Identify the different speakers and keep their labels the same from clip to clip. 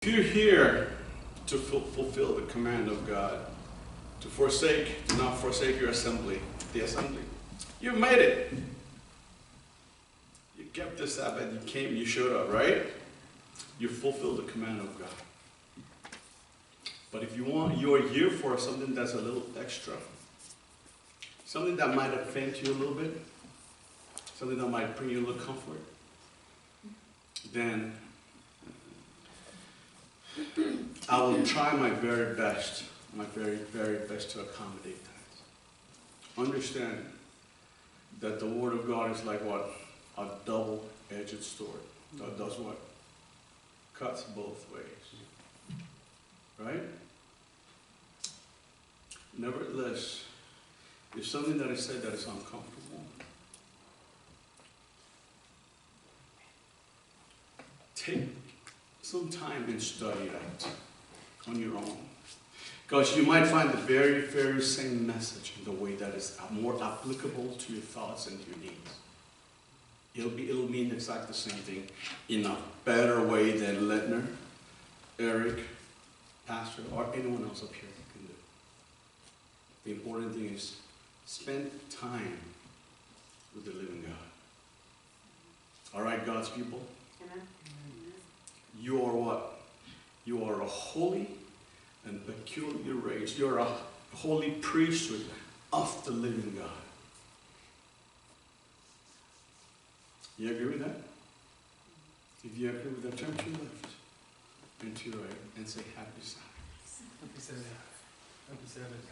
Speaker 1: If you're here to fulfill the command of God, to not forsake your assembly, the assembly, you've made it. You kept the Sabbath, you came, you showed up, right? You fulfilled the command of God. But if you are here for something that's a little extra, something that might offend you a little bit, something that might bring you a little comfort, then I will try my very best to accommodate that. Understand that the Word of God is like what? A double-edged sword. That does what? Cuts both ways. Right? Nevertheless, if something that is said that is uncomfortable, take some time and study that on your own. Because you might find the very, very same message in the way that is more applicable to your thoughts and your needs. It'll mean exactly the same thing in a better way than Ledner, Eric, Pastor, or anyone else up here can do. The important thing is spend time with the living God. All right, God's people? Amen. You are what? You are a holy and peculiar race. You're a holy priesthood of the living God. You agree with that? If you agree with that, turn to your left and to your right and say happy Sabbath. Happy Sabbath. Happy Sabbath.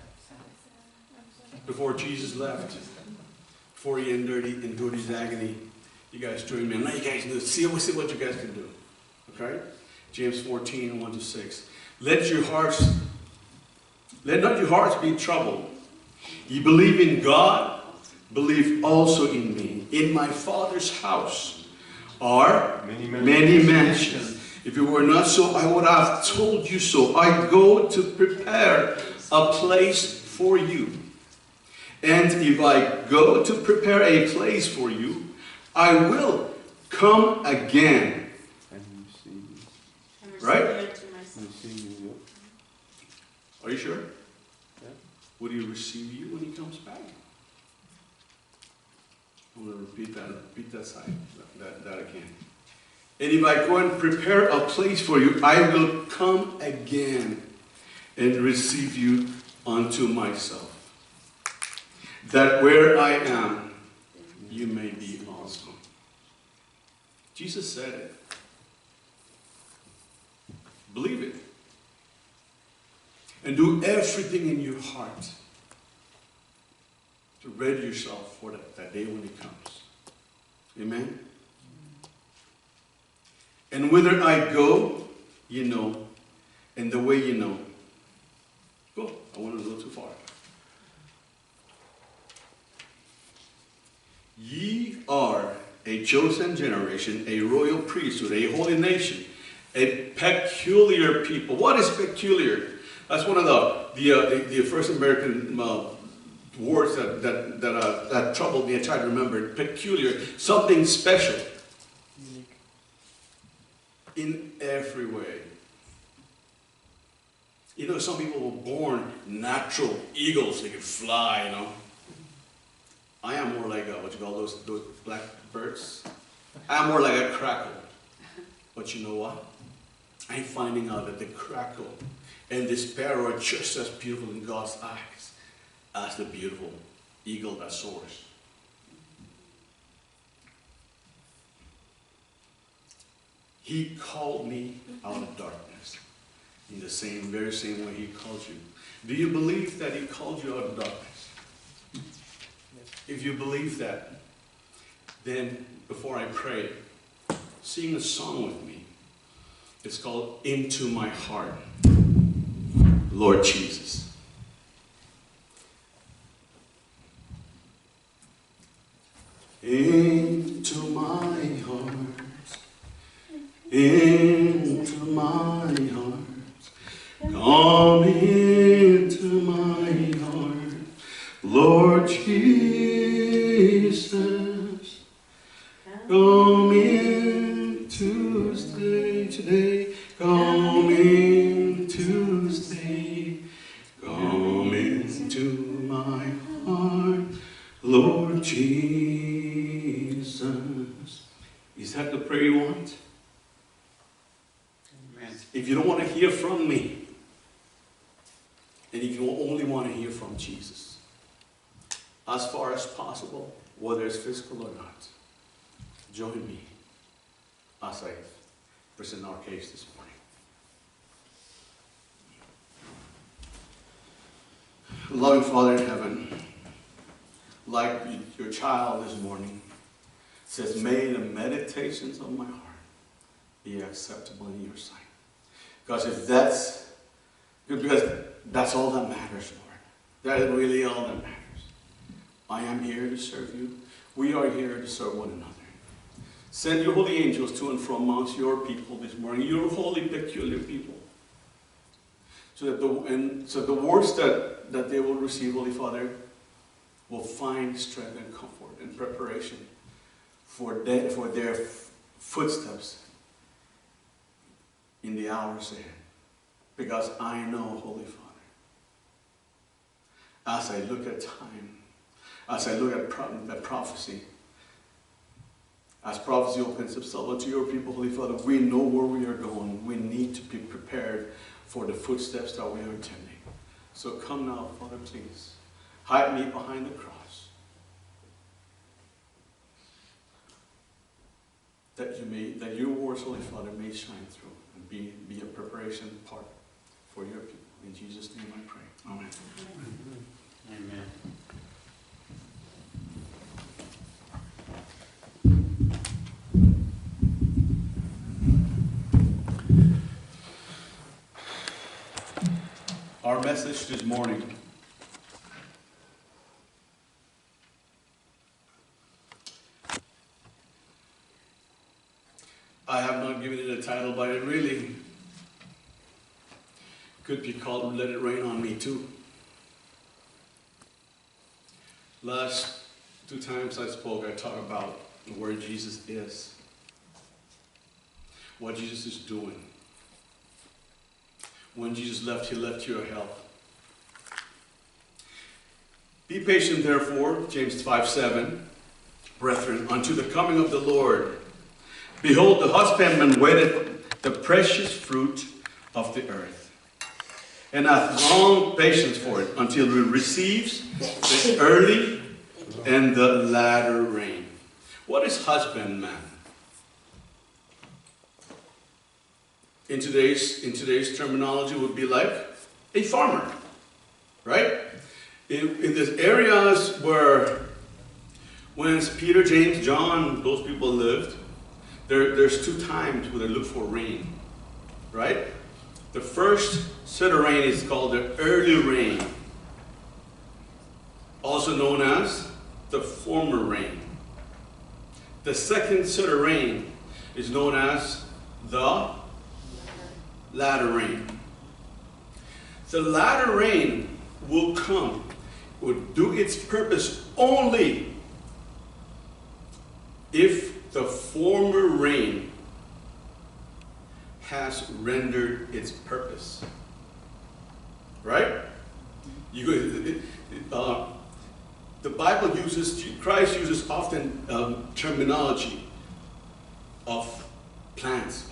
Speaker 1: Before Jesus left, before he endured his agony, you guys join me. Now you guys do. See what you guys can do. Okay? James 14, 1-6. Let not your hearts be troubled. You believe in God, believe also in me. In my Father's house are many mansions. If it were not so, I would have told you so. I go to prepare a place for you. And if I go to prepare a place for you, I will come again. Right? Are you sure? Yeah. Will he receive you when he comes back? I'm going to repeat that side, that again. And if I go and prepare a place for you, I will come again and receive you unto myself, that where I am, you may be also. Jesus said it. Believe it. And do everything in your heart to ready yourself for that day when it comes. Amen? And whither I go, you know, and the way you know. Oh, I went a little too far. Ye are a chosen generation, a royal priesthood, a holy nation, a peculiar people. What is peculiar? That's one of the first American words that troubled me. I tried to remember it. Peculiar, something special, unique, in every way. You know, some people were born natural eagles; they can fly. You know, I am more like what you call those black birds. I'm more like a crackle. But you know what? I'm finding out that the crackle and the sparrow are just as beautiful in God's eyes as the beautiful eagle that soars. He called me out of darkness in the very same way he called you. Do you believe that he called you out of darkness? If you believe that, then before I pray, sing a song with me. It's called Into My Heart, Lord Jesus. Into my heart, into my heart, come into my heart, Lord Jesus, come in to stay today, come longing to stay. Come into my heart, Lord Jesus. Is that the prayer you want? Amen. If you don't want to hear from me, and if you only want to hear from Jesus, as far as possible, whether it's physical or not, join me as I present our case this morning. Loving Father in heaven, like your child this morning, says, may the meditations of my heart be acceptable in your sight. Because that's all that matters, Lord. That is really all that matters. I am here to serve you. We are here to serve one another. Send your holy angels to and from amongst your people this morning, your holy, peculiar people. So that the words that they will receive, Holy Father, will find strength and comfort and preparation for their footsteps in the hours ahead. Because I know, Holy Father, as I look at time, as I look at prophecy, as prophecy opens up to your people, Holy Father, we know where we are going. We need to be prepared for the footsteps that we are attending. So come now, Father, please. Hide me behind the cross. That your words, Holy Father, may shine through and be a preparation part for your people. In Jesus' name I pray. Amen.
Speaker 2: Amen.
Speaker 1: Our message this morning I have not given it a title, but it really could be called Let It Rain on Me Too. Last 2 times I spoke, I talked about where Jesus is, what Jesus is doing. When Jesus left, he left you a help. Be patient, therefore, James 5:7, brethren, unto the coming of the Lord. Behold, the husbandman waiteth the precious fruit of the earth, and hath long patience for it, until he receives the early and the latter rain. What is husbandman? In today's terminology would be like a farmer, right? In these areas where, when Peter, James, John, those people lived, there's 2 times where they look for rain, right? The first set of rain is called the early rain, also known as the former rain. The second set of rain is known as the latter rain. The latter rain will come, will do its purpose only if the former rain has rendered its purpose. Right? The Bible Christ uses often terminology of plants,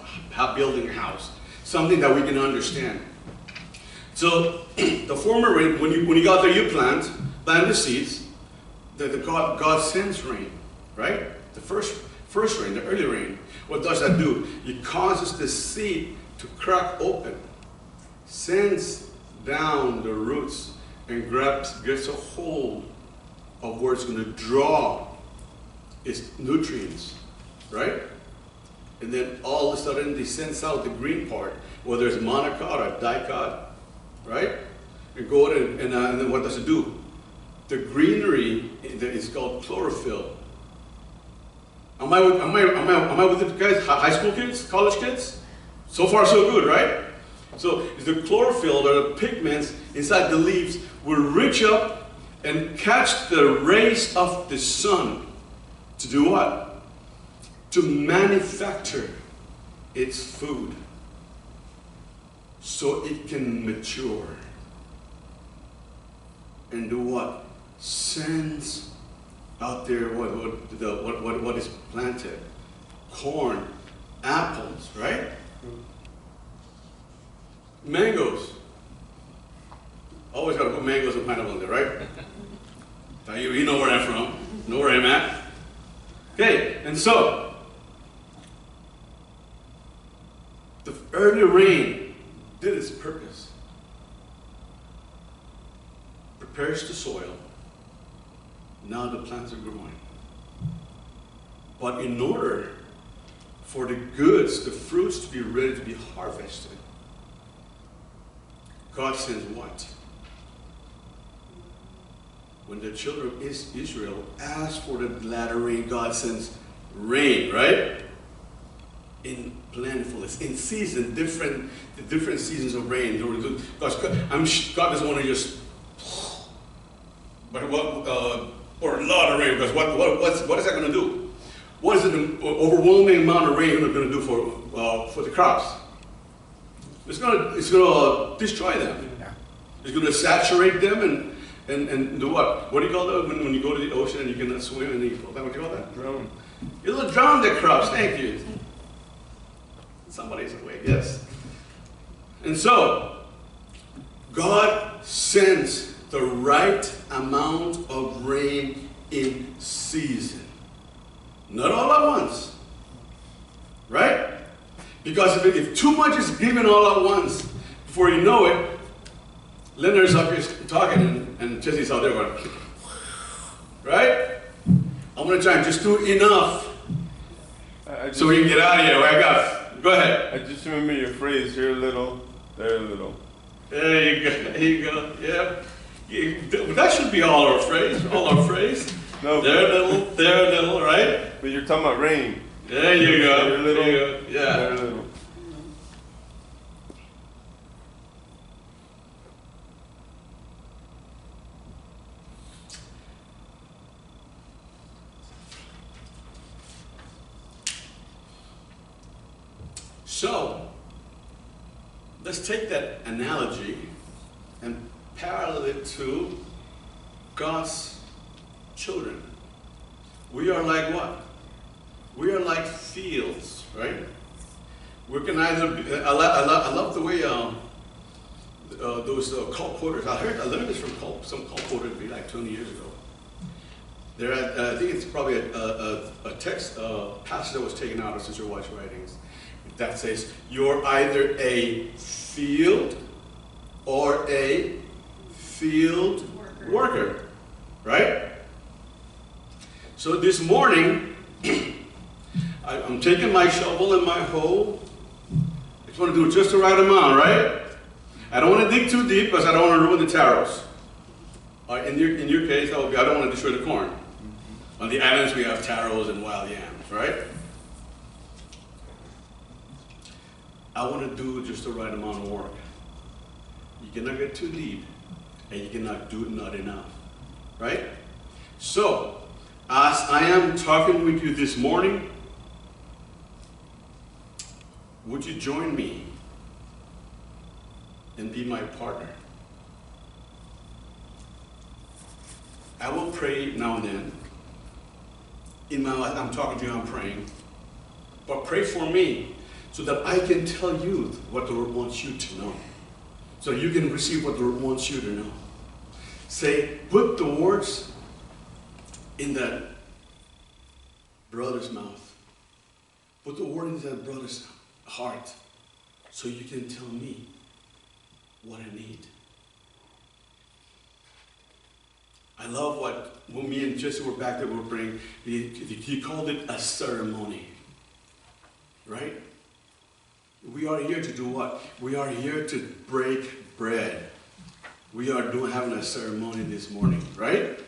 Speaker 1: building a house. Something that we can understand. So, the former rain, when you go out there, you plant the seeds, God sends rain, right? The first rain, the early rain. What does that do? It causes the seed to crack open, sends down the roots, and gets a hold of where it's going to draw its nutrients, right? And then all of a sudden it sends out the green part, whether it's monocot or dicot, right? And go and then what does it do? The greenery is called chlorophyll. Am I with you guys? High school kids, college kids? So far so good, right? So the chlorophyll, or the pigments inside the leaves, will reach up and catch the rays of the sun to do what? To manufacture its food. so it can mature. And do what? Sends out there what is planted. Corn, apples, right? Mangoes. Always got to put mangoes and pineapple in there, right? You know where I'm from. Know where I'm at. Okay, and so the early rain did its purpose. Prepares the soil. Now the plants are growing. But in order for the goods, the fruits to be ready to be harvested, God sends what? When the children of Israel asked for the latter rain, God sends rain, right? In plentifulness, in season, different seasons of rain. God doesn't want to just, but what, or a lot of rain, because what is that going to do? What is an overwhelming amount of rain going to do for the crops? It's going to destroy them. It's going to saturate them and do what? What do you call that when you go to the ocean and you cannot swim and you fall down? What do you call that?
Speaker 3: Drown.
Speaker 1: It'll drown the crops. Thank you. Somebody's awake. Yes. And so God sends the right amount of rain in season. Not all at once. Right? Because if too much is given all at once, before you know it, Leonard's up here talking and Jesse's out there going, right? I'm going to try and just do enough so we can get out of here. Go ahead.
Speaker 3: I just remember your phrase, here a little, there a little.
Speaker 1: There you go. There you go. Yeah. That should be all our phrase.
Speaker 3: No,
Speaker 1: there a little, right?
Speaker 3: But you're talking about rain.
Speaker 1: There you go.
Speaker 3: Here a little,
Speaker 1: there you go. Yeah.
Speaker 3: There a little.
Speaker 1: So, let's take that analogy and parallel it to God's children. We are like what? We are like fields, right? We can either be, I love the way those cult quoters, I learned this from some cult quoter maybe like 20 years ago. I think it's probably a text passage that was taken out of Sister White's writings that says, you're either a field or a field worker, right? So this morning, I'm taking my shovel and my hoe. I just want to do just the right amount, right? I don't want to dig too deep because I don't want to ruin the taros. In your case, I don't want to destroy the corn. On the islands, we have taros and wild yams, right? I want to do just the right amount of work. You cannot get too deep, and you cannot do not enough, right? So, as I am talking with you this morning, would you join me and be my partner? I will pray now and then. In my life, I'm talking to you, I'm praying. But pray for me so that I can tell you what the Lord wants you to know. So you can receive what the Lord wants you to know. Say, put the words in that brother's mouth. Put the word in that brother's heart so you can tell me what I need. I love when me and Jesse were back there, we were praying, he called it a ceremony, right? We are here to do what? We are here to break bread. We are having a ceremony this morning, right?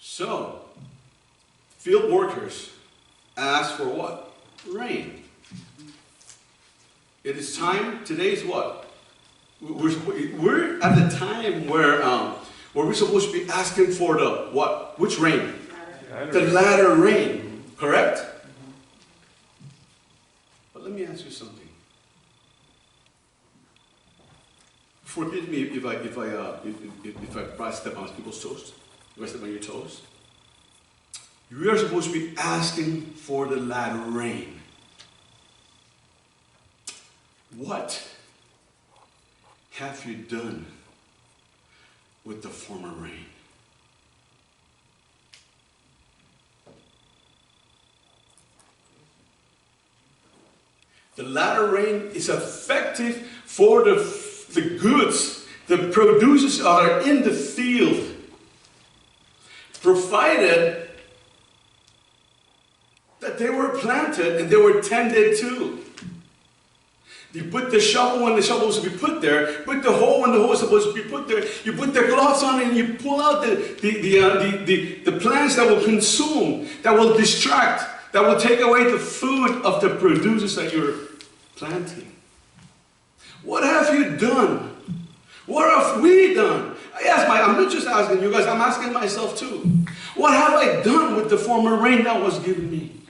Speaker 1: So, field workers ask for what? Rain. It is time. Today's what? We're at the time where we're supposed to be asking for the what? Which rain? The latter rain. Correct? Forgive me if I step on people's toes. If I step on your toes. You are supposed to be asking for the latter rain. What have you done with the former rain? The latter rain is effective for the goods, the produces are in the field, provided that they were planted and they were tended to. You put the shovel when the shovel is supposed to be put there, put the hoe when the hoe is supposed to be put there, you put the gloves on and you pull out the plants that will consume, that will distract, that will take away the food of the producers that you're planting. What have you done? What have we done? I'm not just asking you guys, I'm asking myself too. What have I done with the former rain that was given me?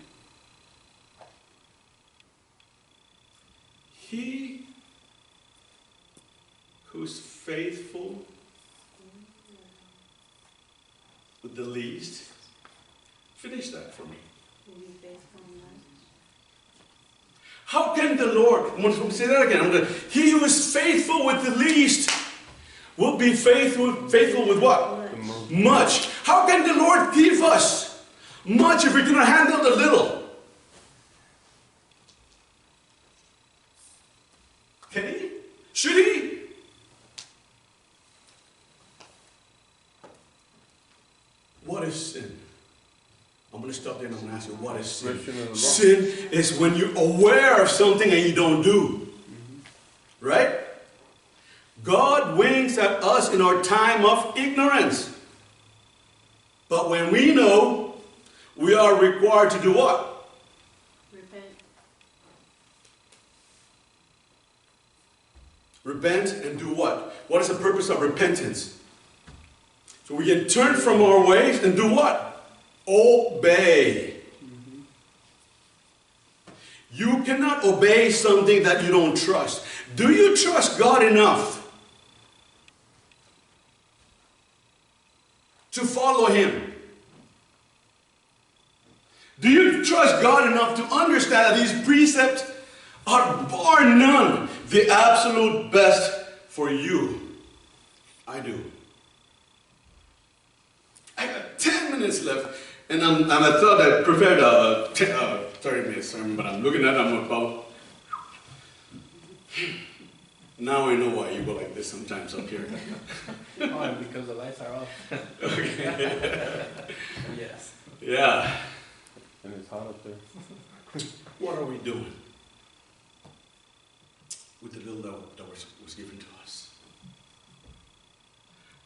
Speaker 1: He who's faithful with the least, finish that for me. How can the Lord, I'm going to say that again, he who is faithful with the least will be faithful with what? Much. How can the Lord give us much if we cannot handle the little? Can he? Should he? What is sin? I'm going to stop there and I'm going to ask you, what is sin? Sin is when you're aware of something and you don't do. Right? God winks at us in our time of ignorance. But when we know, we are required to do what?
Speaker 4: Repent.
Speaker 1: Repent and do what? What is the purpose of repentance? So we can turn from our ways and do what? Obey. You cannot obey something that you don't trust. Do you trust God enough to follow Him? Do you trust God enough to understand that these precepts are bar none the absolute best for you? I do. I got 10 minutes left. And I thought I prepared a 30-minute sermon, but I'm looking at them about. Now I know why you go like this sometimes up here.
Speaker 2: Oh, and because the lights are off.
Speaker 1: Okay.
Speaker 2: Yes.
Speaker 1: Yeah.
Speaker 3: And it's hot up there.
Speaker 1: What are we doing with the little that was given to us?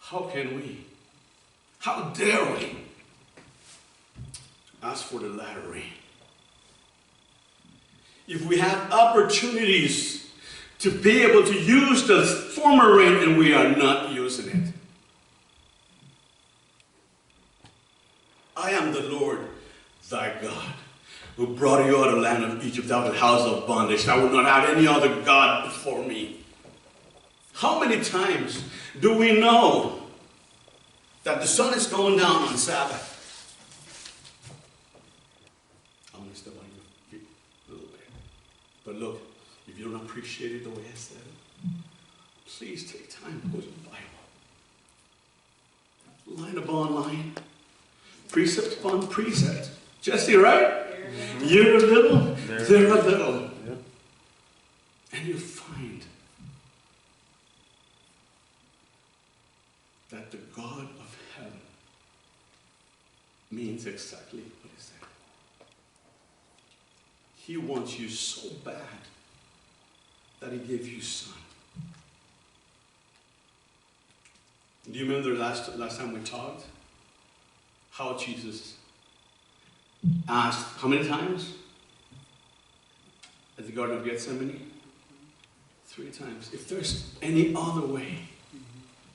Speaker 1: How can we? How dare we? Ask for the latter rain. If we have opportunities to be able to use the former rain and we are not using it. I am the Lord thy God, who brought you out of the land of Egypt, out of the house of bondage. I will not have any other God before me. How many times do we know that the sun is going down on Sabbath? Step on your feet a little bit. But look, if you don't appreciate it the way I said it, please take time to go to the Bible. Line upon line. Precept upon precept. Jesse, right? You're a little, they're a little.
Speaker 3: Yep.
Speaker 1: And you find that the God of heaven means exactly what he said. He wants you so bad that he gave you son. Do you remember last time we talked? How Jesus asked, how many times? At the Garden of Gethsemane? 3 times. If there's any other way,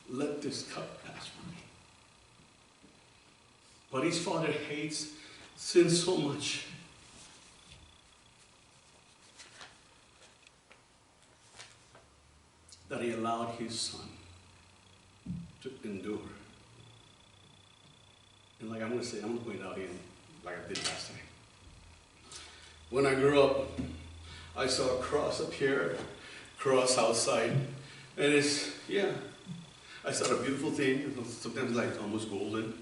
Speaker 1: let this cup pass from me. But his Father hates sin so much that he He allowed His Son to endure. And like I'm going to point out again, like I did last time. When I grew up, I saw a cross up here, cross outside, and it's, yeah, I saw a beautiful thing, sometimes like almost golden.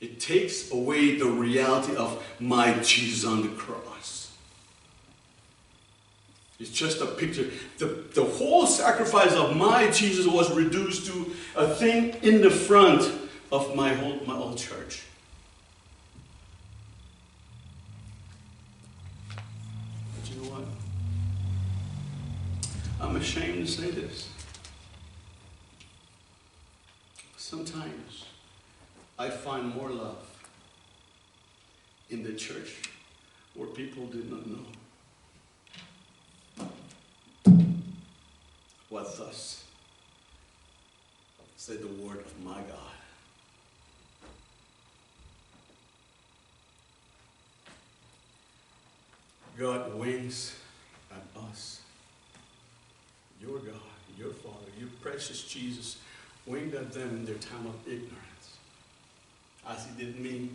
Speaker 1: It takes away the reality of my Jesus on the cross. It's just a picture. The whole sacrifice of my Jesus was reduced to a thing in the front of my old church. But you know what? I'm ashamed to say this. Sometimes I find more love in the church where people did not know. What thus said the word of my God. God winks at us. Your God, your Father, your precious Jesus, winked at them in their time of ignorance. As He did me.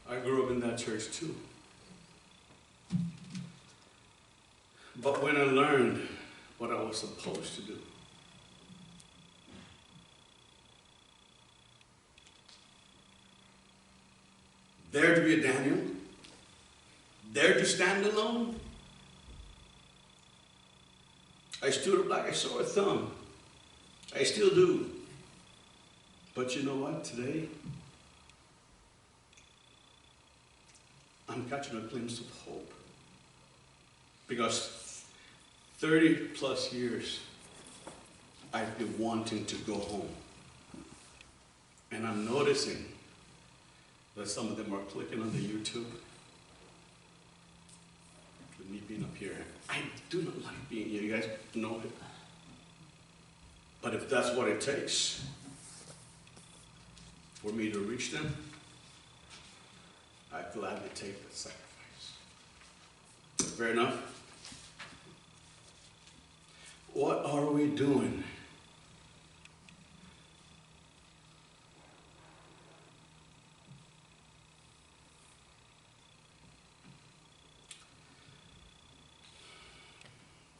Speaker 1: I grew up in that church too. But when I learned what I was supposed to do, dare to be a Daniel, dare to stand alone, I stood up like I saw a thumb. I still do. But you know what? Today, I'm catching a glimpse of hope. Because 30 plus years, I've been wanting to go home. And I'm noticing that some of them are clicking on the YouTube. With me being up here. I do not like being here. You guys know it. But if that's what it takes for me to reach them, I gladly take that sacrifice. Fair enough? What are we doing?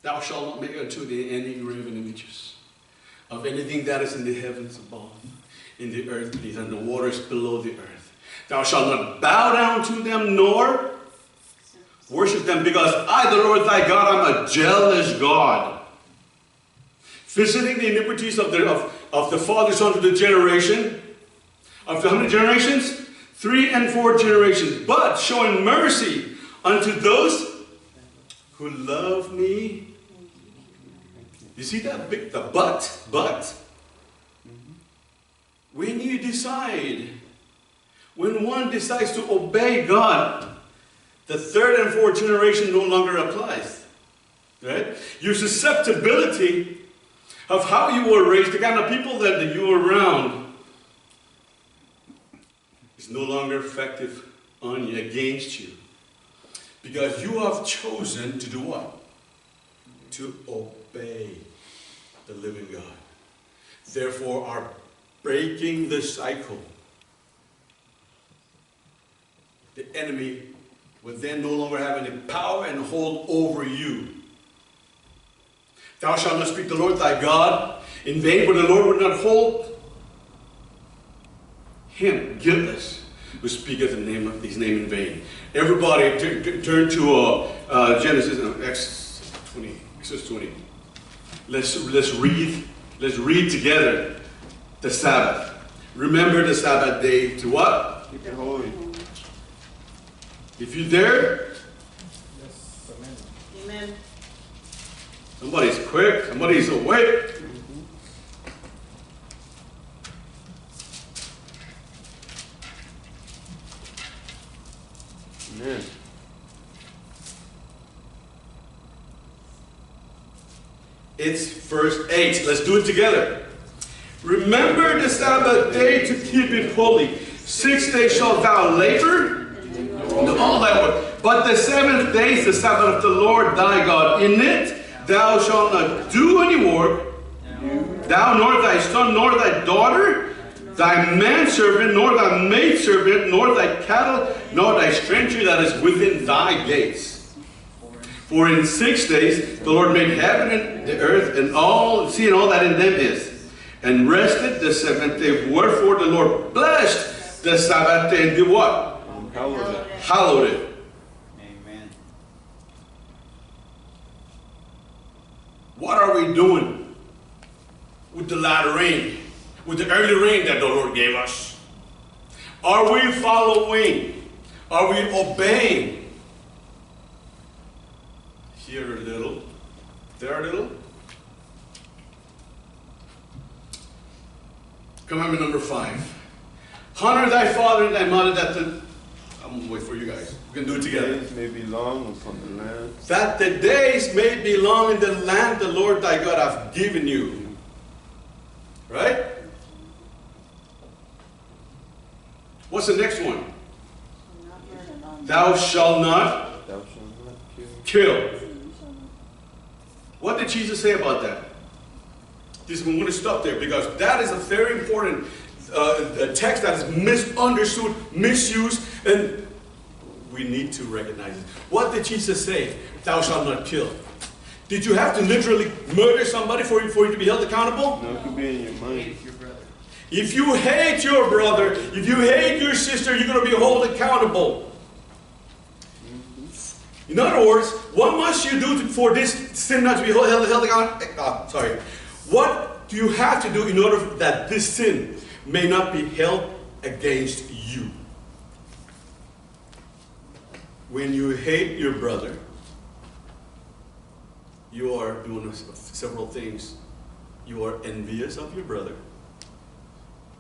Speaker 1: Thou shalt not make unto thee any graven images of anything that is in the heavens above, in the earth beneath, and the waters below the earth. Thou shalt not bow down to them, nor worship them, because I, the Lord thy God, am a jealous God, visiting the iniquities of the fathers unto the generation. Of how many generations? 3 and 4 generations. But showing mercy unto those who love me. You see that big, the but. When you decide, when one decides to obey God, the 3rd and 4th generation no longer applies. Right? Your susceptibility of how you were raised, the kind of people that you were around, is no longer effective on you, against you. Because you have chosen to do what? To obey the living God. Therefore, are breaking the cycle. The enemy will then no longer have any power and hold over you. Thou shalt not speak the Lord thy God in vain, for the Lord would not hold him guiltless who speaketh in his name in vain. Everybody turn to Exodus 20. Let's read together the Sabbath. Remember the Sabbath day to what?
Speaker 3: Keep it holy.
Speaker 1: If you're there,
Speaker 2: Yes, amen.
Speaker 4: Amen.
Speaker 1: somebody's quick, somebody's awake.
Speaker 3: Amen.
Speaker 1: It's verse 8. Let's do it together. Remember the Sabbath day to keep it holy. 6 days shalt thou labor, do all thy work. But the 7th day is the Sabbath of the Lord thy God. In it Thou shalt not do any work, thou nor thy son nor thy daughter, thy manservant nor thy maidservant, nor thy cattle, nor thy stranger that is within thy gates. For in 6 days the Lord made heaven and the earth and all sea and all that in them is, and rested the seventh day. Wherefore the Lord blessed the Sabbath day and did what?
Speaker 3: Hallowed it.
Speaker 1: Hallowed it.
Speaker 2: Amen.
Speaker 1: What are we doing with the latter rain, with the early rain that the Lord gave us? Are we following? Are we obeying? Here a little, there a little. Commandment number 5. Honor thy father and thy mother, that the... I'm going to wait for you guys. We can do it together.
Speaker 3: Days may be long upon the land.
Speaker 1: That the days may be long in the land the Lord thy God hath given you. Right? What's the next one? Thou shalt not
Speaker 3: Thou shalt not kill.
Speaker 1: kill. What did Jesus say about that? I'm going to stop there because that is a very important text that is misunderstood, misused, and we need to recognize it. What did Jesus say? Thou shalt not kill. Did you have to literally murder somebody for you to be held accountable?
Speaker 3: No, it could be in your mind.
Speaker 2: Hate your brother.
Speaker 1: If you hate your brother, if you hate your sister, you're going to be held accountable. In other words, what must you do for this sin not to be held accountable? What do you have to do in order that this sin may not be held against you? When you hate your brother, you are doing several things. You are envious of your brother.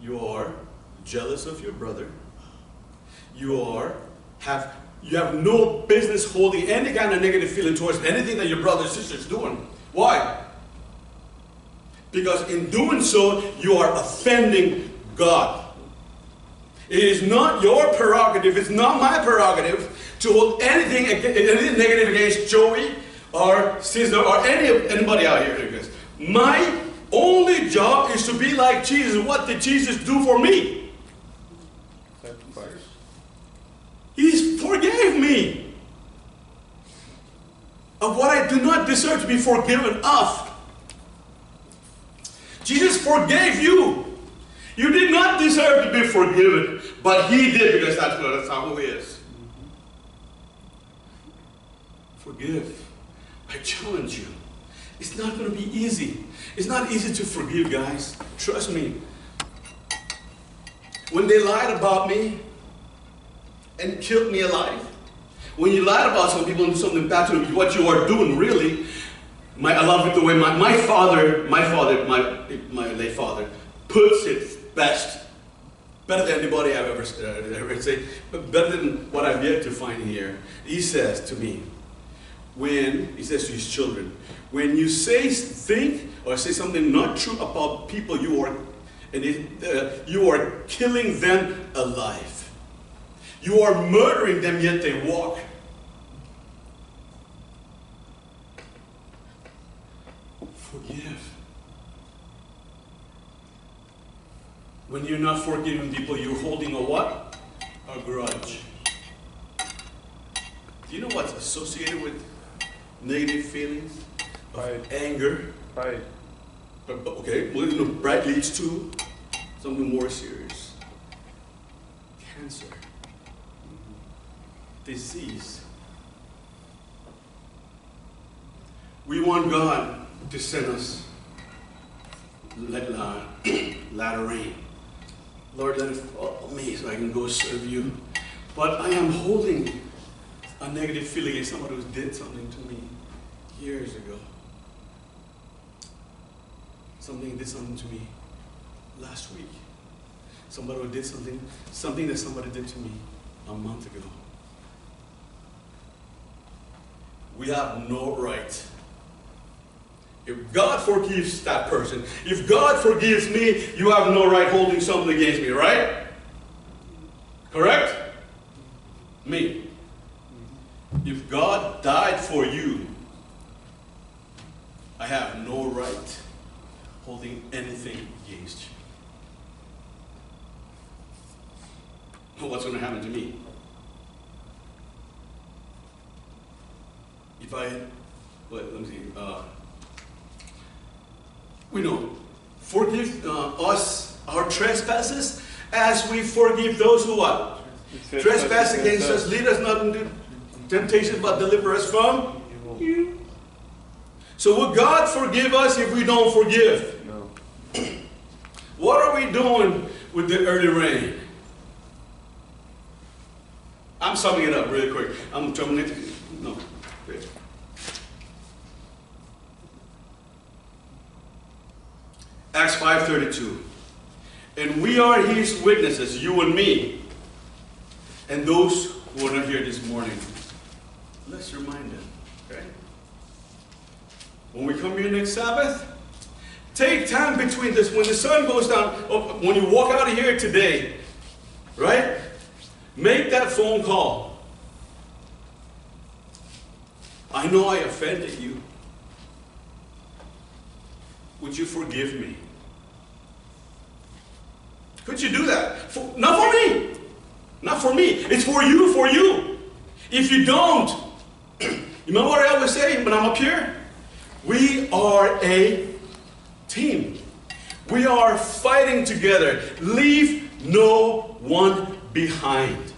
Speaker 1: You are jealous of your brother. You have no business holding any kind of negative feeling towards anything that your brother or sister is doing. Why? Because in doing so, you are offending God. It is not your prerogative, it's not my prerogative to hold anything negative against Joey or Caesar or anybody out here. My only job is to be like Jesus. What did Jesus do for me?
Speaker 3: Sacrifice.
Speaker 1: He forgave me of what I do not deserve to be forgiven of. Jesus forgave you. You did not deserve to be forgiven, but He did because that's not who He is. Forgive. I challenge you. It's not going to be easy. It's not easy to forgive, guys. Trust me. When they lied about me and killed me alive, when you lied about some people and do something bad to me, what you are doing really, I love it the way my late father, puts it best. Better than anybody I've ever say, but better than what I've yet to find here. He says to me, he says to his children, when you think or say something not true about people, you are killing them alive. You are murdering them, yet they walk. Forgive. When you're not forgiving people, you're holding a what? A grudge. Do you know what's associated with negative feelings?
Speaker 3: Pride.
Speaker 1: Anger.
Speaker 3: Pride.
Speaker 1: Okay, well, pride leads to something more serious. Cancer. Disease. We want God to send us latter rain. Lord, let it fall on me so I can go serve you. But I am holding a negative feeling against somebody who did something to me years ago. Somebody did something to me last week. Somebody who did something that somebody did to me a month ago. We have no right. If God forgives that person, if God forgives me, you have no right holding something against me, right? Correct? Me. If God died for you, I have no right holding anything against you. What's going to happen to me? If let me see, we know, forgive us our trespasses as we forgive those who what? Trespass against us. Lead us not into temptation, but deliver us from you. So will God forgive us if we don't forgive?
Speaker 3: No.
Speaker 1: What are we doing with the early rain? I'm summing it up really quick. I'm terminating. No. Wait. Acts 5:32. And we are his witnesses, you and me, and those who are not here this morning. Let's remind them, okay? When we come here next Sabbath, take time between this. When the sun goes down, when you walk out of here today, right? Make that phone call. I know I offended you. Would you forgive me? Could you do that? Not for me. Not for me. It's for you, for you. If you don't, you know what I always say when I'm up here? We are a team. We are fighting together. Leave no one behind.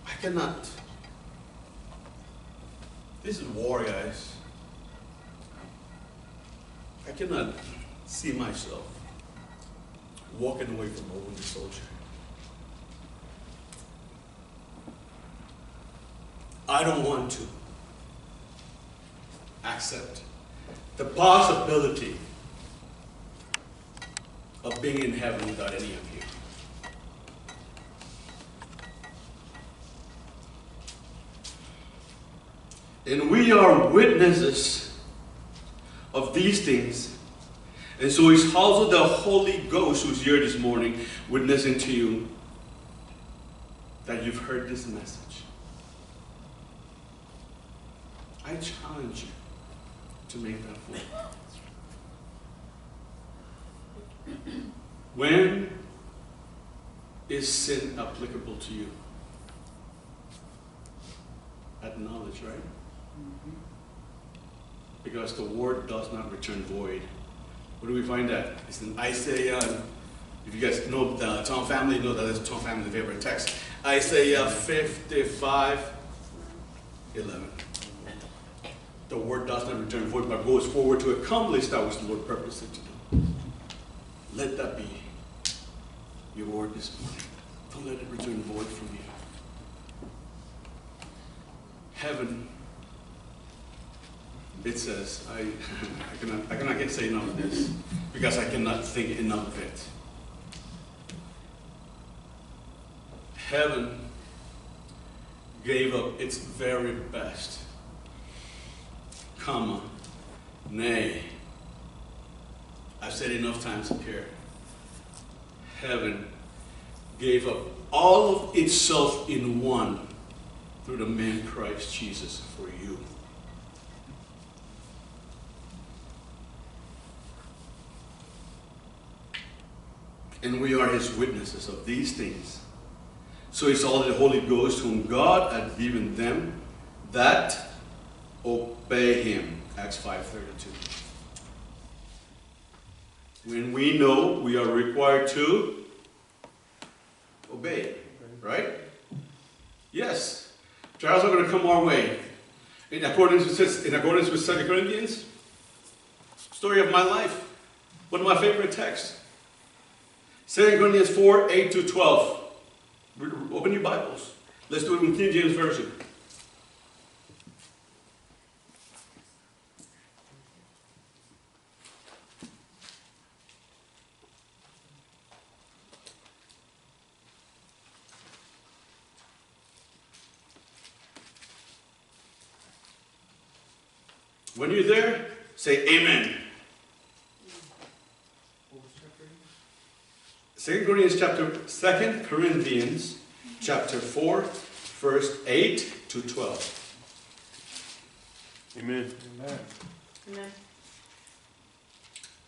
Speaker 1: I cannot. This is war, guys. I cannot see myself walking away from a wounded soldier. I don't want to accept the possibility of being in heaven without any of you. And we are witnesses of these things. And so it's also the Holy Ghost who's here this morning witnessing to you that you've heard this message. I challenge you to make that phone. When is sin applicable to you? Acknowledge, right? Because the word does not return void. Where do we find that? It's in Isaiah. If you guys know the Tom family, know that it's Tom family's favorite text. Isaiah 55:11. The word does not return void, but goes forward to accomplish that which the Lord purposed it to do. Let that be your word this morning. Don't let it return void from you. Heaven, it says, I cannot get say enough of this because I cannot think enough of it. Heaven gave up its very best. Nay. I've said enough times up here. Heaven gave up all of itself in one through the man Christ Jesus for you. And we are his witnesses of these things. So it's all the Holy Ghost whom God had given them that obey him. Acts 5:32. When we know we are required to obey, right? Yes. Trials are going to come our way. In accordance with 2 Corinthians, story of my life, one of my favorite texts. 2 Corinthians 4:8-12. Open your Bibles. Let's do it in King James Version. When you're there, say amen. 2 Corinthians chapter 4, verse 8-12.
Speaker 3: Amen.
Speaker 2: Amen.
Speaker 4: Amen.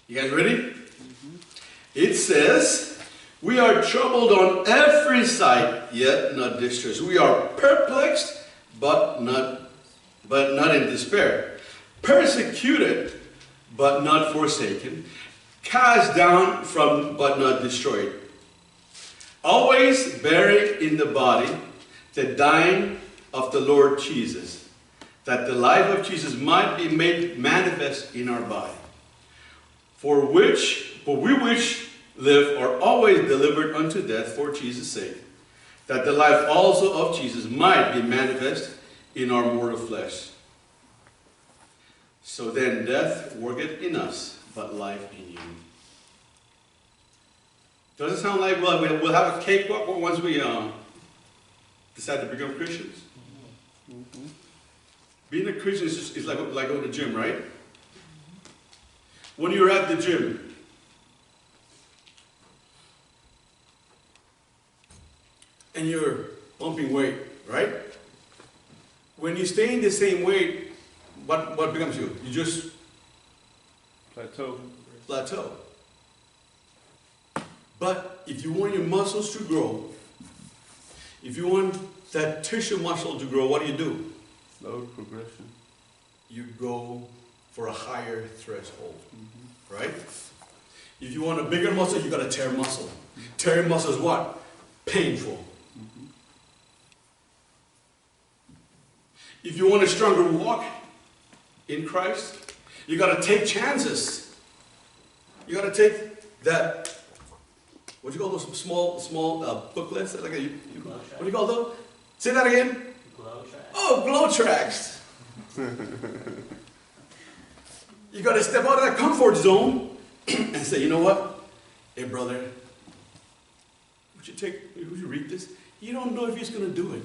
Speaker 1: You guys ready? It says, we are troubled on every side, yet not distressed. We are perplexed, but not in despair. Persecuted, but not forsaken. Cast down from, but not destroyed. Always bearing in the body the dying of the Lord Jesus, that the life of Jesus might be made manifest in our body. For we which live are always delivered unto death for Jesus' sake, that the life also of Jesus might be manifest in our mortal flesh. So then death worketh in us, but life in you. Does it sound like we'll have a cakewalk once we decide to become Christians? Being a Christian is like going to the gym, right? When you're at the gym, and you're pumping weight, right? When you stay in the same weight, what becomes you? You just
Speaker 3: Plateau.
Speaker 1: plateau. But if you want your muscles to grow, if you want that tissue muscle to grow, what do?
Speaker 3: Slow progression.
Speaker 1: You go for a higher threshold, right? If you want a bigger muscle, you got to tear muscle. Tearing muscle is what? Painful. If you want a stronger walk in Christ, you got to take chances. You got to take that, what do you call those small booklets? Like what do you call those? Say that again.
Speaker 2: Glow track.
Speaker 1: Oh, glow tracks. You got to step out of that comfort zone and say, you know what? Hey, brother, would you read this? You don't know if he's going to do it.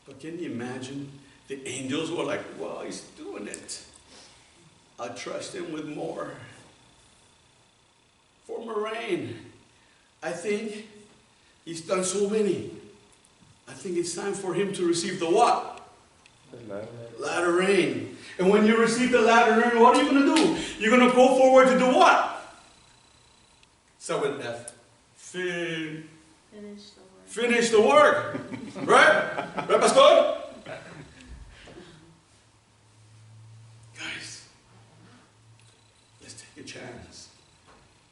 Speaker 1: But can you imagine the angels who are like, well, he's doing it. I trust him with more. For Moraine, I think he's done so many. I think it's time for him to receive the what?
Speaker 3: The ladder.
Speaker 1: Latter rain. And when you receive the latter rain, what are you going to do? You're going to go forward to do what? So with F. Finish the work. Right? Right, Pastor? Guys, let's take a chance.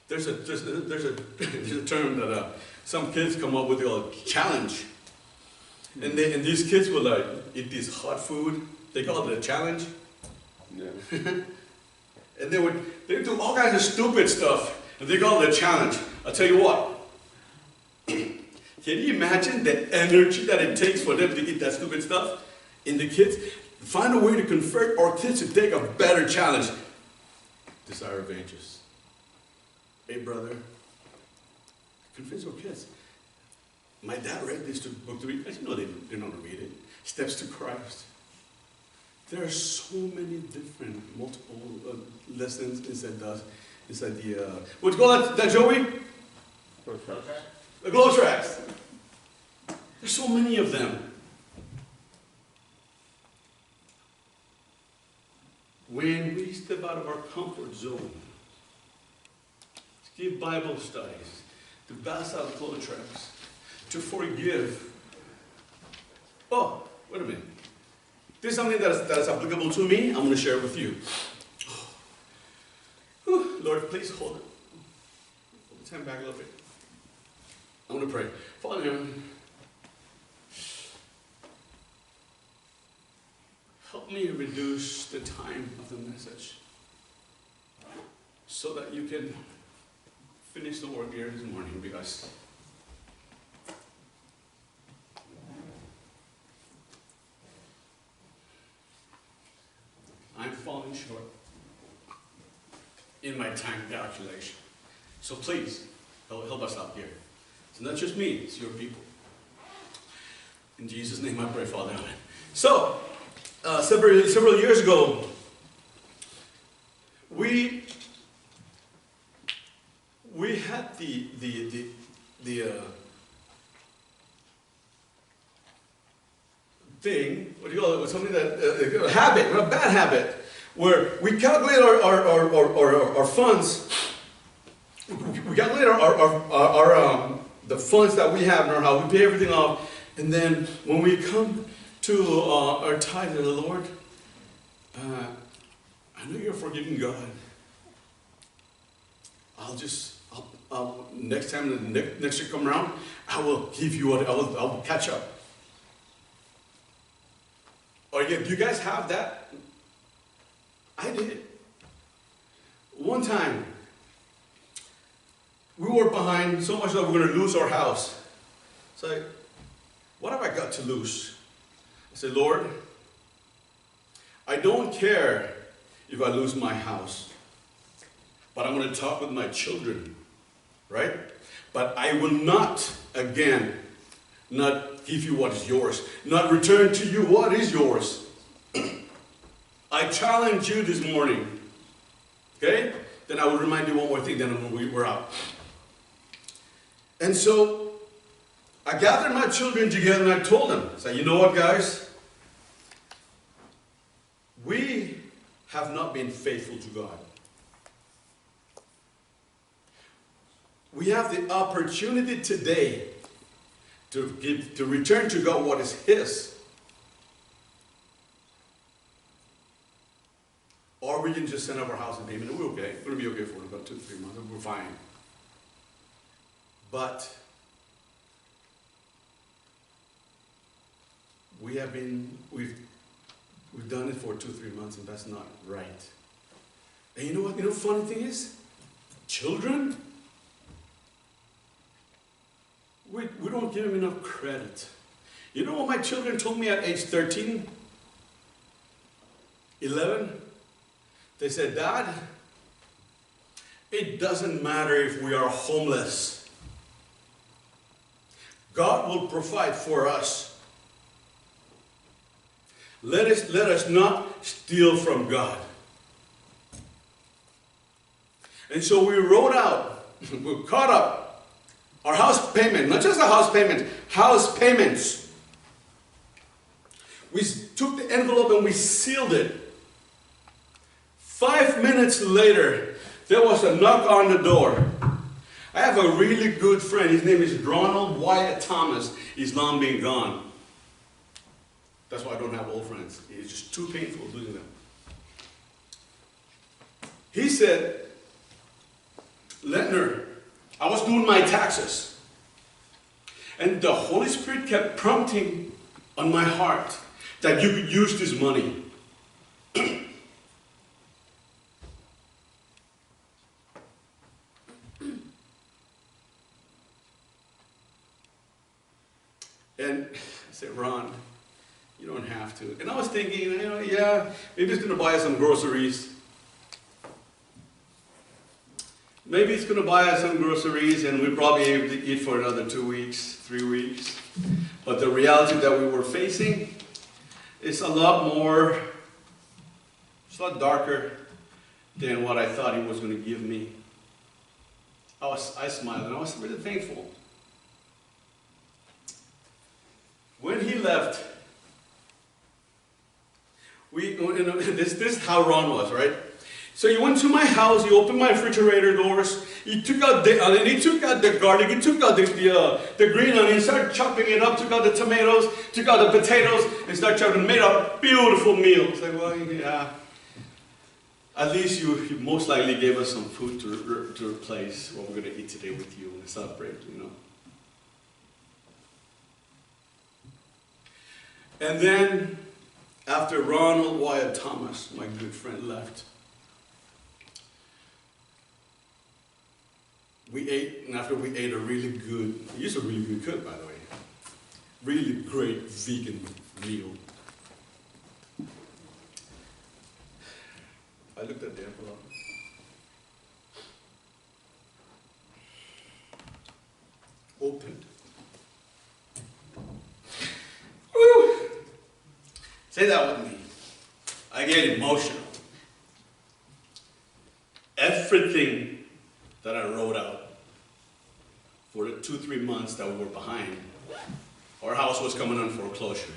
Speaker 1: There's a term that some kids come up with called challenge. And these kids will eat this hot food. They call it a challenge.
Speaker 3: Yeah.
Speaker 1: And they do all kinds of stupid stuff. And they call it a challenge. I'll tell you what. Can you imagine the energy that it takes for them to eat that stupid stuff in the kids? Find a way to convert our kids to take a better challenge. Desire of Ages. Hey, brother, convince our kids. My dad read this book to read. I didn't know they don't know to read it. Steps to Christ. There are so many different, multiple lessons inside the, what do you call that, Joey?
Speaker 2: Glow track.
Speaker 1: The glow tracks. There's so many of them. When we step out of our comfort zone, to give Bible studies, to pass out glow tracks, to forgive. Oh, wait a minute. This is something that is applicable to me. I'm going to share it with you. Whew, Lord, please hold it. Hold the time back a little bit. I'm going to pray. Father in heaven, help me reduce the time of the message so that you can finish the work here this morning, because I'm falling short in my time calculation. So please, help us out here. It's not just me, it's your people. In Jesus' name I pray, Father. Amen. So, several years ago, we had the thing, what do you call it? Something that, a habit, a bad habit. where we calculate our funds. We calculate the funds that we have in our house. We pay everything off, and then when we come to our tithe to the Lord, I know you're forgiving God. Next time the next year come around, I will give you what I will catch up. Or do you guys have that? I did. One time, we were behind so much that we're going to lose our house. It's like, what have I got to lose? I said, Lord, I don't care if I lose my house, but I'm going to talk with my children, right? But I will not, again, not give you what is yours, not return to you what is yours. I challenge you this morning, okay? Then I will remind you one more thing, then we're out. And so, I gathered my children together and I told them, I said, you know what, guys? We have not been faithful to God. We have the opportunity today to return to God what is His. Or we can just send up our house in payment and we're okay. We're going to be okay for about 2-3 months. We're fine. But we've done it for 2-3 months, and that's not right. And you know what? You know the funny thing is? Children, we don't give them enough credit. You know what my children told me at age 13, 11? They said, Dad, it doesn't matter if we are homeless. God will provide for us. Let us not steal from God. And so we wrote out, we caught up our house payment, not just a house payment, house payments. We took the envelope and we sealed it. 5 minutes later, there was a knock on the door. I have a really good friend. His name is Ronald Wyatt Thomas. He's long been gone. That's why I don't have old friends. It's just too painful losing them. He said, Leonard, I was doing my taxes. And the Holy Spirit kept prompting on my heart that you could use this money. And I said, Ron, you don't have to. And I was thinking, yeah, maybe it's going to buy us some groceries. Maybe it's going to buy us some groceries and we'll probably be able to eat for another 2 weeks, 3 weeks. But the reality that we were facing is a lot darker than what I thought he was going to give me. I smiled and I was really thankful. When he left, this is how Ron was, right? So he went to my house, he opened my refrigerator doors, he took out the onion, he took out the garlic, he took out the green onion, started chopping it up, took out the tomatoes, took out the potatoes, and started chopping, made a beautiful meal. It's like, well, yeah. At least you most likely gave us some food to replace what we're going to eat today with you and celebrate, And then, after Ronald Wyatt Thomas, my good friend, left, we ate, and after we ate a really good, he's a really good cook, by the way, really great vegan meal. I looked at the envelope. Opened. Woo! Say that with me. I get emotional. Everything that I wrote out for the 2-3 months that we were behind, our house was coming on foreclosure.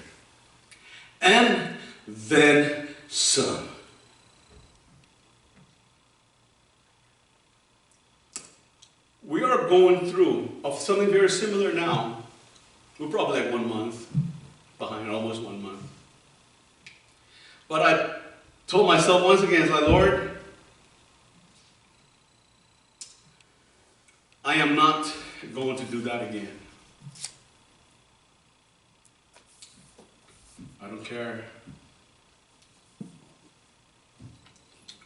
Speaker 1: And then some. We are going through of something very similar now. We're probably like 1 month behind, almost 1 month. But I told myself once again, it's like, Lord, I am not going to do that again. I don't care.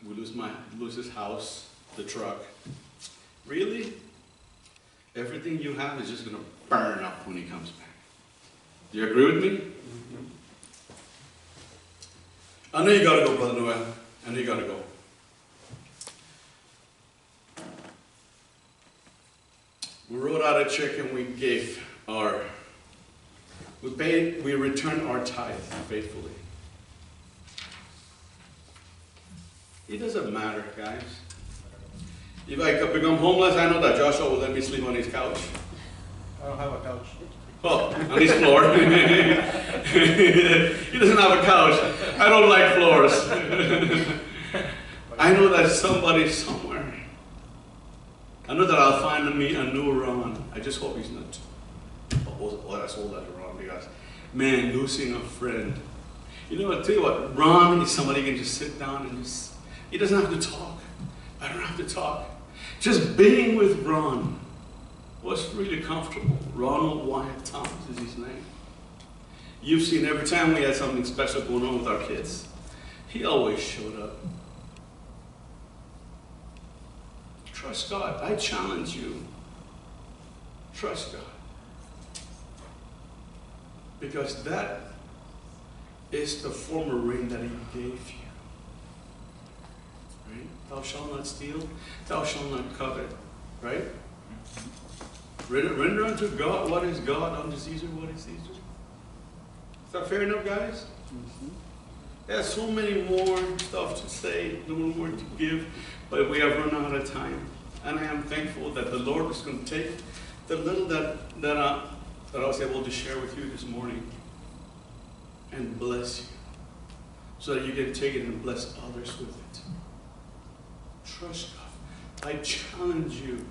Speaker 1: We lose his house, the truck. Really? Everything you have is just going to burn up when he comes back. Do you agree with me?
Speaker 3: Mm-hmm.
Speaker 1: I know you got to go, Brother Noel. I know you got to go. We wrote out a check and we returned our tithe faithfully. It doesn't matter, guys. If I could become homeless, I know that Joshua will let me sleep on his couch.
Speaker 2: I don't have a couch.
Speaker 1: Oh, on his floor. He doesn't have a couch. I don't like floors. I know that somebody somewhere. I know that I'll find me a new Ron. I just hope he's not. I sold that to Ron because, man, losing a friend. You know, I'll tell you what, Ron is somebody you can just sit down and just, he doesn't have to talk. I don't have to talk. Just being with Ron was really comfortable. Ronald Wyatt Thomas is his name. You've seen every time we had something special going on with our kids, he always showed up. Trust God. I challenge you. Trust God. Because that is the former ring that he gave you. Right? Thou shalt not steal. Thou shalt not covet. Right? Render unto God what is God, unto Caesar what is Caesar. Is that fair enough, guys? Mm-hmm. There's so many more stuff to say, no more to give, but we have run out of time. And I am thankful that the Lord is going to take the little that I was able to share with you this morning and bless you, so that you can take it and bless others with it. Trust God. I challenge you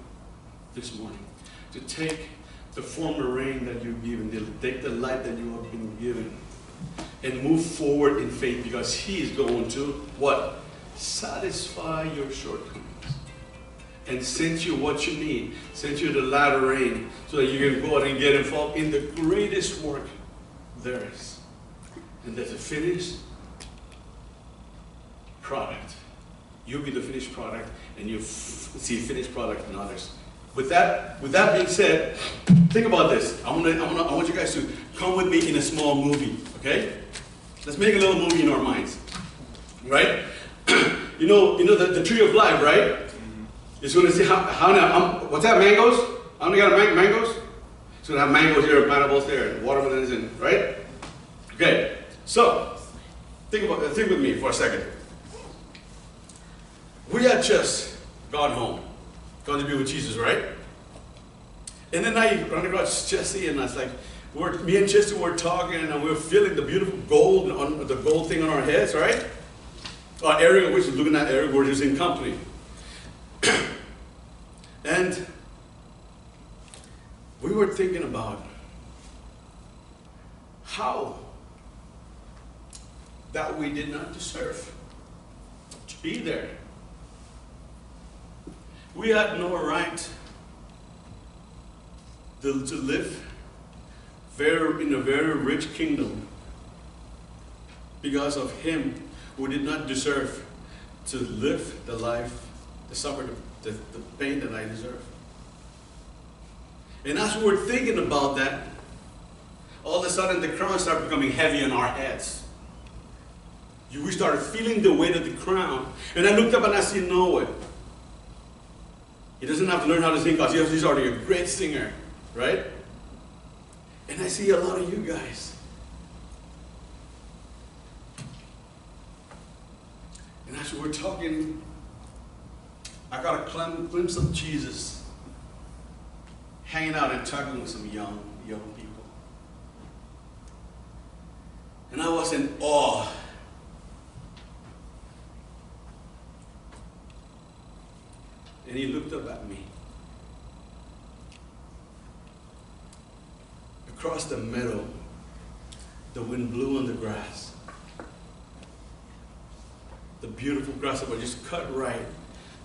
Speaker 1: this morning to take the former rain that you've given, take the light that you have been given, and move forward in faith, because He is going to, what? Satisfy your shortcomings. And send you what you need. Send you the latter rain, so that you can go out and get involved in the greatest work there is. And that's a finished product. You'll be the finished product, and you see finished product in others. With that being said, think about this. I want you guys to come with me in a small movie, okay? Let's make a little movie in our minds, right? You know the tree of life, right? It's going to see what's that, mangoes? How many got mangoes? It's going to have mangoes here, and pineapples there, and watermelons, and right? Okay, so think with me for a second. We had just gone home, gone to be with Jesus, right? And then I run across Jesse, and I was like, me and Jesse were talking, and we were feeling the beautiful gold on the gold thing on our heads, right? Eric, which is looking at Eric, we're just in company. And we were thinking about how that we did not deserve to be there. We had no right to live in a very rich kingdom because of Him who did not deserve to live the life, to suffer the pain that I deserve. And as we were thinking about that, all of a sudden the crown started becoming heavy on our heads. We started feeling the weight of the crown. And I looked up and I said, Noah, he doesn't have to learn how to sing because he's already a great singer, right? And I see a lot of you guys. And as we were talking, I got a glimpse of Jesus hanging out and talking with some young people. And I was in awe. And He looked up at me. across the meadow, the wind blew on the grass. The beautiful grass that was just cut right.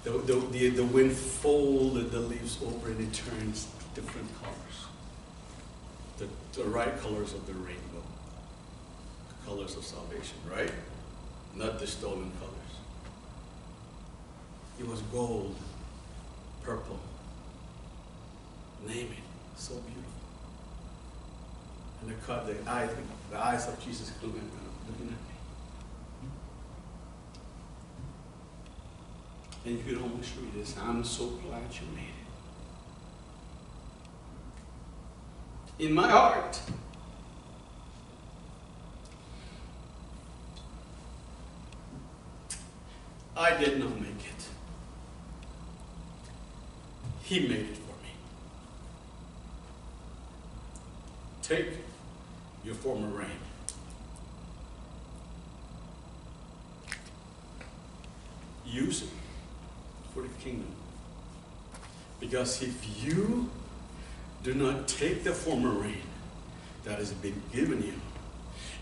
Speaker 1: The wind folded the leaves over and it turns different colors. The right colors of the rainbow. The colors of salvation, right? Not the stolen colors. It was gold, purple. Name it. So beautiful. And the eyes of Jesus looking at me. And you could almost read this. I'm so glad you made it. In my heart, I did not make it. He made it for me. Take your former reign. Use it for the kingdom. Because if you do not take the former reign that has been given you,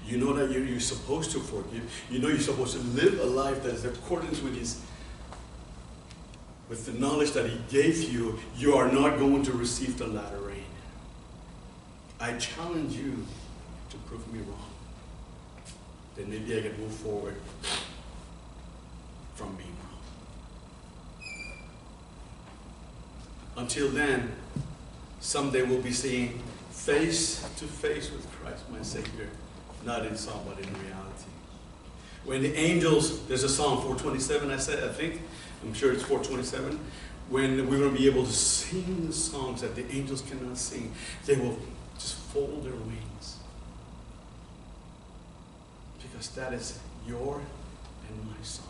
Speaker 1: you know that you're supposed to forgive. You know you're supposed to live a life that is in accordance with the knowledge that He gave you. You are not going to receive the latter rain. I challenge you to prove me wrong. Then maybe I can move forward from being wrong. Until then, someday we'll be seeing face to face with Christ, my Savior, not in song, but in reality. When the angels, there's a Psalm 427, I'm sure it's 427, when we're going to be able to sing the songs that the angels cannot sing, they will just fold their wings. Because that is your and my song.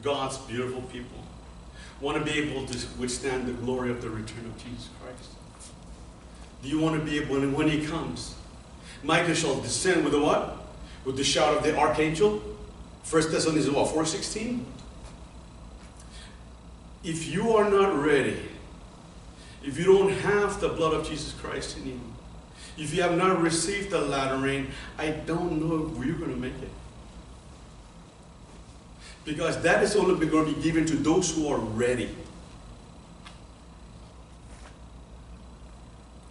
Speaker 1: God's beautiful people, want to be able to withstand the glory of the return of Jesus Christ? Do you want to be able, when He comes, Michael shall descend with the what? With the shout of the archangel? 1 Thessalonians 4:16? If you are not ready, if you don't have the blood of Jesus Christ in you, if you have not received the latter rain, I don't know if you're going to make it. Because that is only going to be given to those who are ready.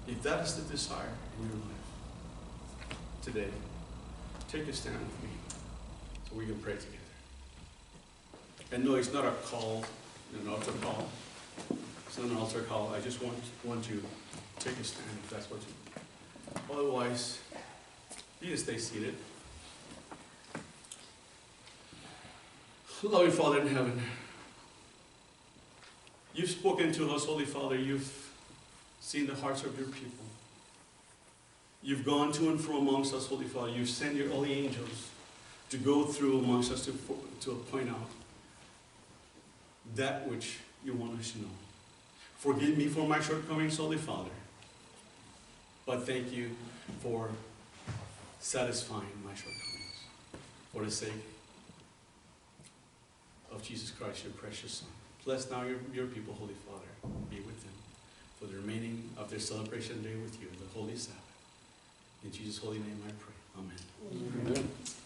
Speaker 1: If that is the desire in your life today, take a stand with me so we can pray together. And no, it's not a call, an altar call. It's not an altar call. I just want you to take a stand if that's what you do. Otherwise, you can stay seated. Loving Father in heaven, you've spoken to us, Holy Father. You've seen the hearts of your people. You've gone to and fro amongst us, Holy Father. You've sent your holy angels to go through amongst us to point out that which you want us to know. Forgive me for my shortcomings, Holy Father. But thank you for satisfying my shortcomings for the sake of Jesus Christ, your precious Son. Bless now your people, Holy Father. Be with them for the remaining of their celebration day with you, the Holy Sabbath. In Jesus' holy name I pray. Amen.
Speaker 3: Amen.